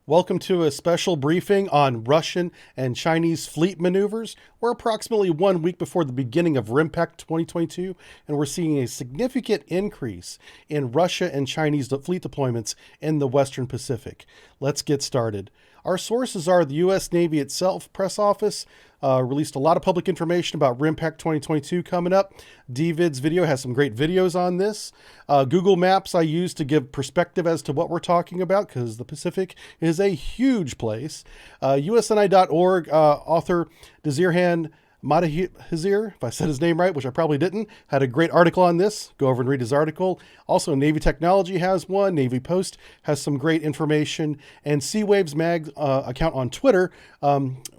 Welcome to a special briefing on Russian and Chinese fleet maneuvers. We're approximately 1 week before the beginning of RIMPAC 2022, and we're seeing a significant increase in Russia and Chinese fleet deployments in the Western Pacific. Let's get started. Our sources are the U.S. Navy itself, press office, released a lot of public information about RIMPAC 2022 coming up. DVid's video has some great videos on this. Google Maps I use to give perspective as to what we're talking about, because the Pacific is a huge place. USNI.org author Dezirhan Madahizir, if I said his name right, which I probably didn't, had a great article on this. Go over and read his article. Also, Navy Technology has one. Navy Post has some great information. And Seawaves Mag account on Twitter,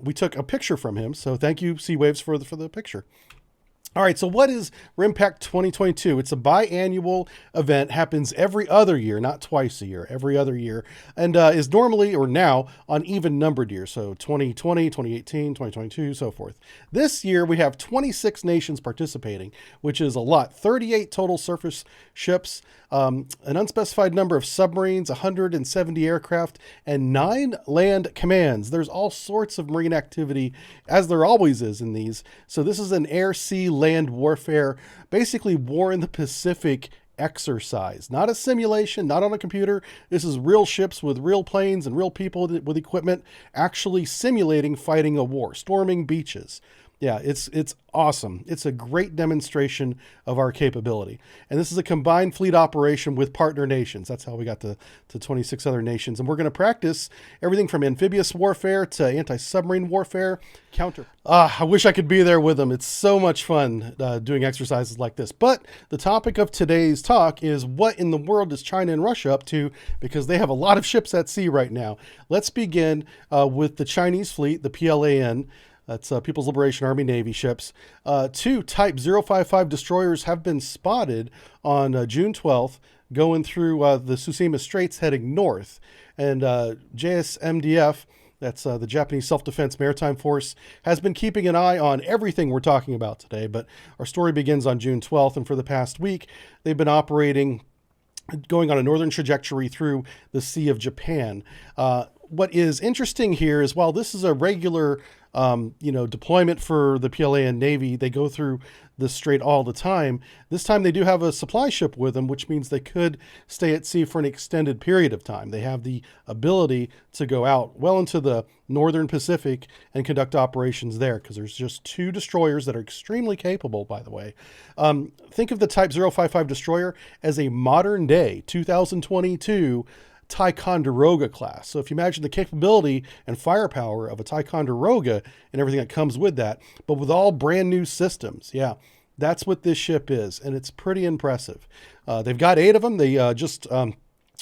we took a picture from him. So thank you, Seawaves, for the picture. All right, so what is RIMPAC 2022? It's a biannual event, happens every other year, not twice a year, every other year, and is normally, or now, on even numbered years, so 2020, 2018, 2022, so forth. This year, we have 26 nations participating, which is a lot. 38 total surface ships, an unspecified number of submarines, 170 aircraft, and 9 land commands. There's all sorts of marine activity, as there always is in these. So this is an air, sea, land warfare, basically war in the Pacific exercise, not a simulation, not on a computer. This is real ships with real planes and real people with equipment actually simulating fighting a war, storming beaches. Yeah, it's awesome. It's a great demonstration of our capability. And this is a combined fleet operation with partner nations. That's how we got to 26 other nations. And we're going to practice everything from amphibious warfare to anti-submarine warfare, counter. I wish I could be there with them. It's so much fun doing exercises like this. But the topic of today's talk is what in the world is China and Russia up to, because they have a lot of ships at sea right now. Let's begin with the Chinese fleet, the PLAN. That's People's Liberation Army Navy ships. 2 Type 055 destroyers have been spotted on June 12th going through the Tsushima Straits heading north. And JSMDF, that's the Japanese Self-Defense Maritime Force, has been keeping an eye on everything we're talking about today. But our story begins on June 12th, and for the past week, they've been operating, going on a northern trajectory through the Sea of Japan. What is interesting here is while this is a regular deployment for the PLA and Navy, they go through the strait all the time. This time they do have a supply ship with them, which means they could stay at sea for an extended period of time. They have the ability to go out well into the northern Pacific and conduct operations there, because there's just 2 destroyers that are extremely capable, by the way. Think of the Type 055 destroyer as a modern day 2022 Ticonderoga class. So if you imagine the capability and firepower of a Ticonderoga and everything that comes with that, but with all brand new systems, yeah, that's what this ship is, and it's pretty impressive. They've got 8 of them. They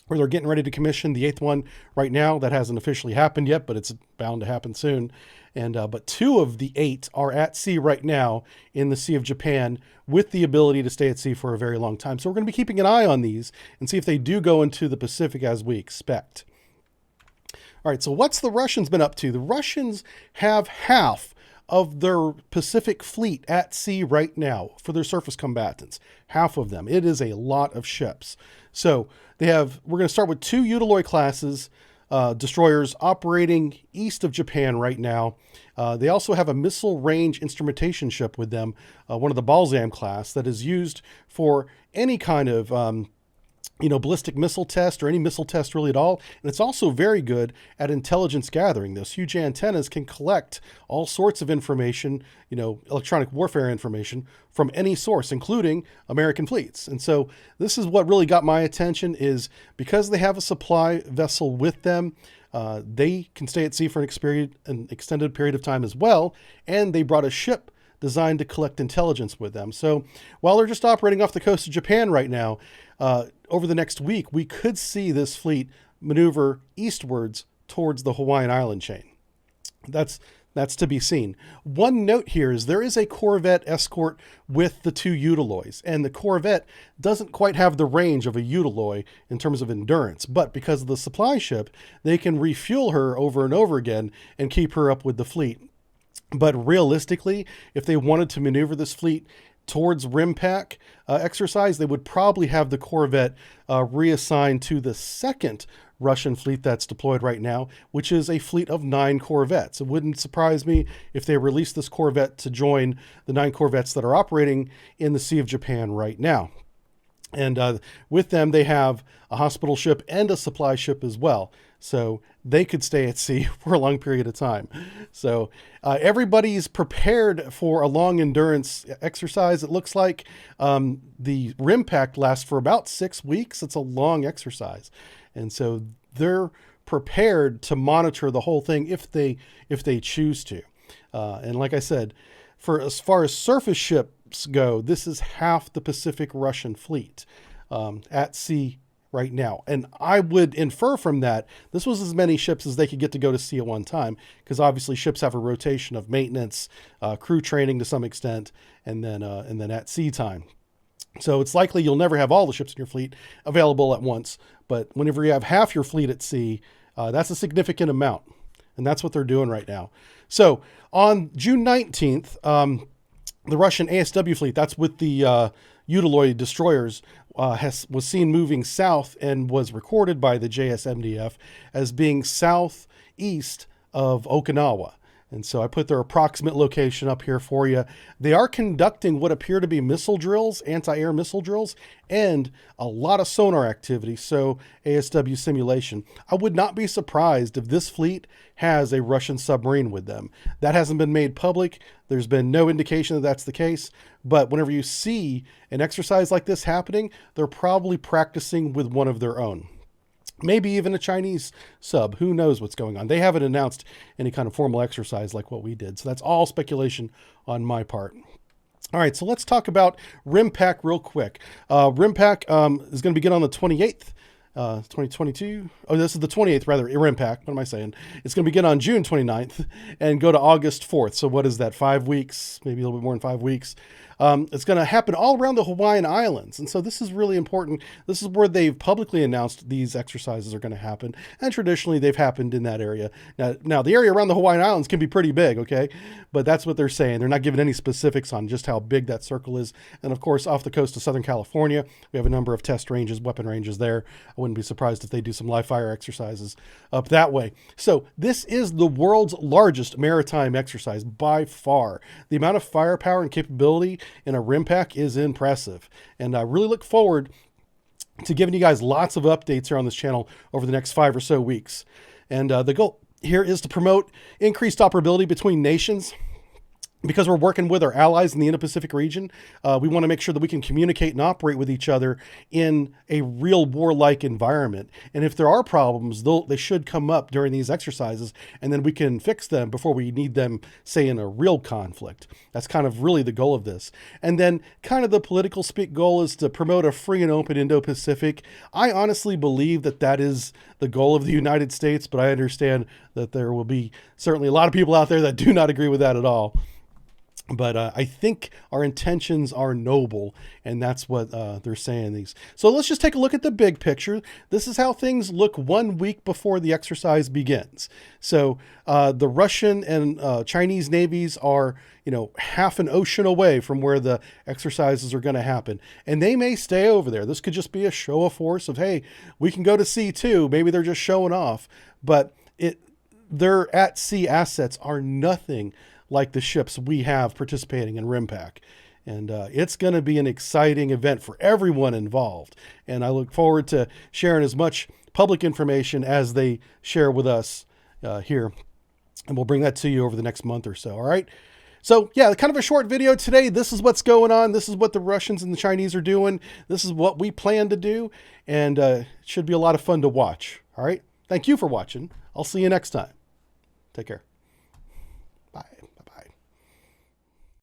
or they're getting ready to commission the 8th one right now. That hasn't officially happened yet, but it's bound to happen soon. And but 2 of the 8 are at sea right now in the Sea of Japan with the ability to stay at sea for a very long time. So we're going to be keeping an eye on these and see if they do go into the Pacific as we expect. All right, so what's the Russians been up to? The Russians have half of their Pacific fleet at sea right now for their surface combatants. Half of them. It is a lot of ships. So we're going to start with 2 Utiloi classes, destroyers operating east of Japan right now. They also have a missile range instrumentation ship with them, one of the Balsam class, that is used for any kind of ballistic missile test or any missile test really at all. And it's also very good at intelligence gathering. Those huge antennas can collect all sorts of information, electronic warfare information from any source, including American fleets. And so this is what really got my attention, is because they have a supply vessel with them, they can stay at sea for an extended period of time as well. And they brought a ship designed to collect intelligence with them. So while they're just operating off the coast of Japan right now, over the next week, we could see this fleet maneuver eastwards towards the Hawaiian island chain. That's to be seen. One note here is there is a Corvette escort with the 2 Utilois, and the Corvette doesn't quite have the range of a Utiloi in terms of endurance, but because of the supply ship, they can refuel her over and over again and keep her up with the fleet. But realistically, if they wanted to maneuver this fleet towards RIMPAC exercise, they would probably have the Corvette reassigned to the 2nd Russian fleet that's deployed right now, which is a fleet of 9 corvettes. It wouldn't surprise me if they released this corvette to join the 9 corvettes that are operating in the Sea of Japan right now. And with them, they have a hospital ship and a supply ship as well. So they could stay at sea for a long period of time. So everybody's prepared for a long endurance exercise. It looks like the RIMPAC lasts for about 6 weeks. It's a long exercise. And so they're prepared to monitor the whole thing if they choose to. And like I said, for as far as surface ships go, this is half the Pacific Russian fleet at sea right now. And I would infer from that, this was as many ships as they could get to go to sea at one time, because obviously ships have a rotation of maintenance, crew training to some extent, and then at sea time. So it's likely you'll never have all the ships in your fleet available at once, but whenever you have half your fleet at sea, that's a significant amount. And that's what they're doing right now. So on June 19th, the Russian ASW fleet, that's with the Utiloid destroyers, was seen moving south and was recorded by the JSMDF as being southeast of Okinawa. And so I put their approximate location up here for you. They are conducting what appear to be missile drills, anti-air missile drills, and a lot of sonar activity, so ASW simulation. I would not be surprised if this fleet has a Russian submarine with them. That hasn't been made public. There's been no indication that that's the case. But whenever you see an exercise like this happening, they're probably practicing with one of their own. Maybe even a Chinese sub. Who knows what's going on? They haven't announced any kind of formal exercise like what we did. So that's all speculation on my part. All right, so let's talk about RIMPAC real quick. RIMPAC is going to begin on the 28th. 2022. Oh, this is the 28th, rather, RIMPAC. What am I saying? It's going to begin on June 29th and go to August 4th. So what is that? 5 weeks, maybe a little bit more than 5 weeks. It's going to happen all around the Hawaiian Islands. And so this is really important. This is where they've publicly announced these exercises are going to happen. And traditionally they've happened in that area. Now the area around the Hawaiian Islands can be pretty big, okay? But that's what they're saying. They're not giving any specifics on just how big that circle is. And of course, off the coast of Southern California, we have a number of test ranges, weapon ranges there. I wouldn't be surprised if they do some live fire exercises up that way. So this is the world's largest maritime exercise by far. The amount of firepower and capability in a RIMPAC is impressive. And I really look forward to giving you guys lots of updates here on this channel over the next 5 or so weeks. And the goal here is to promote increased operability between nations. Because we're working with our allies in the Indo-Pacific region, we want to make sure that we can communicate and operate with each other in a real warlike environment. And if there are problems, they should come up during these exercises, and then we can fix them before we need them, say, in a real conflict. That's kind of really the goal of this. And then kind of the political speak goal is to promote a free and open Indo-Pacific. I honestly believe that that is the goal of the United States, but I understand that there will be certainly a lot of people out there that do not agree with that at all. But I think our intentions are noble, and that's what they're saying these. So let's just take a look at the big picture. This is how things look 1 week before the exercise begins. So the Russian and Chinese navies are, half an ocean away from where the exercises are going to happen. And they may stay over there. This could just be a show of force of, hey, we can go to sea too. Maybe they're just showing off. But their at-sea assets are nothing like the ships we have participating in RIMPAC. And it's going to be an exciting event for everyone involved. And I look forward to sharing as much public information as they share with us here. And we'll bring that to you over the next month or so. All right. So yeah, kind of a short video today. This is what's going on. This is what the Russians and the Chinese are doing. This is what we plan to do. And it should be a lot of fun to watch. All right. Thank you for watching. I'll see you next time. Take care.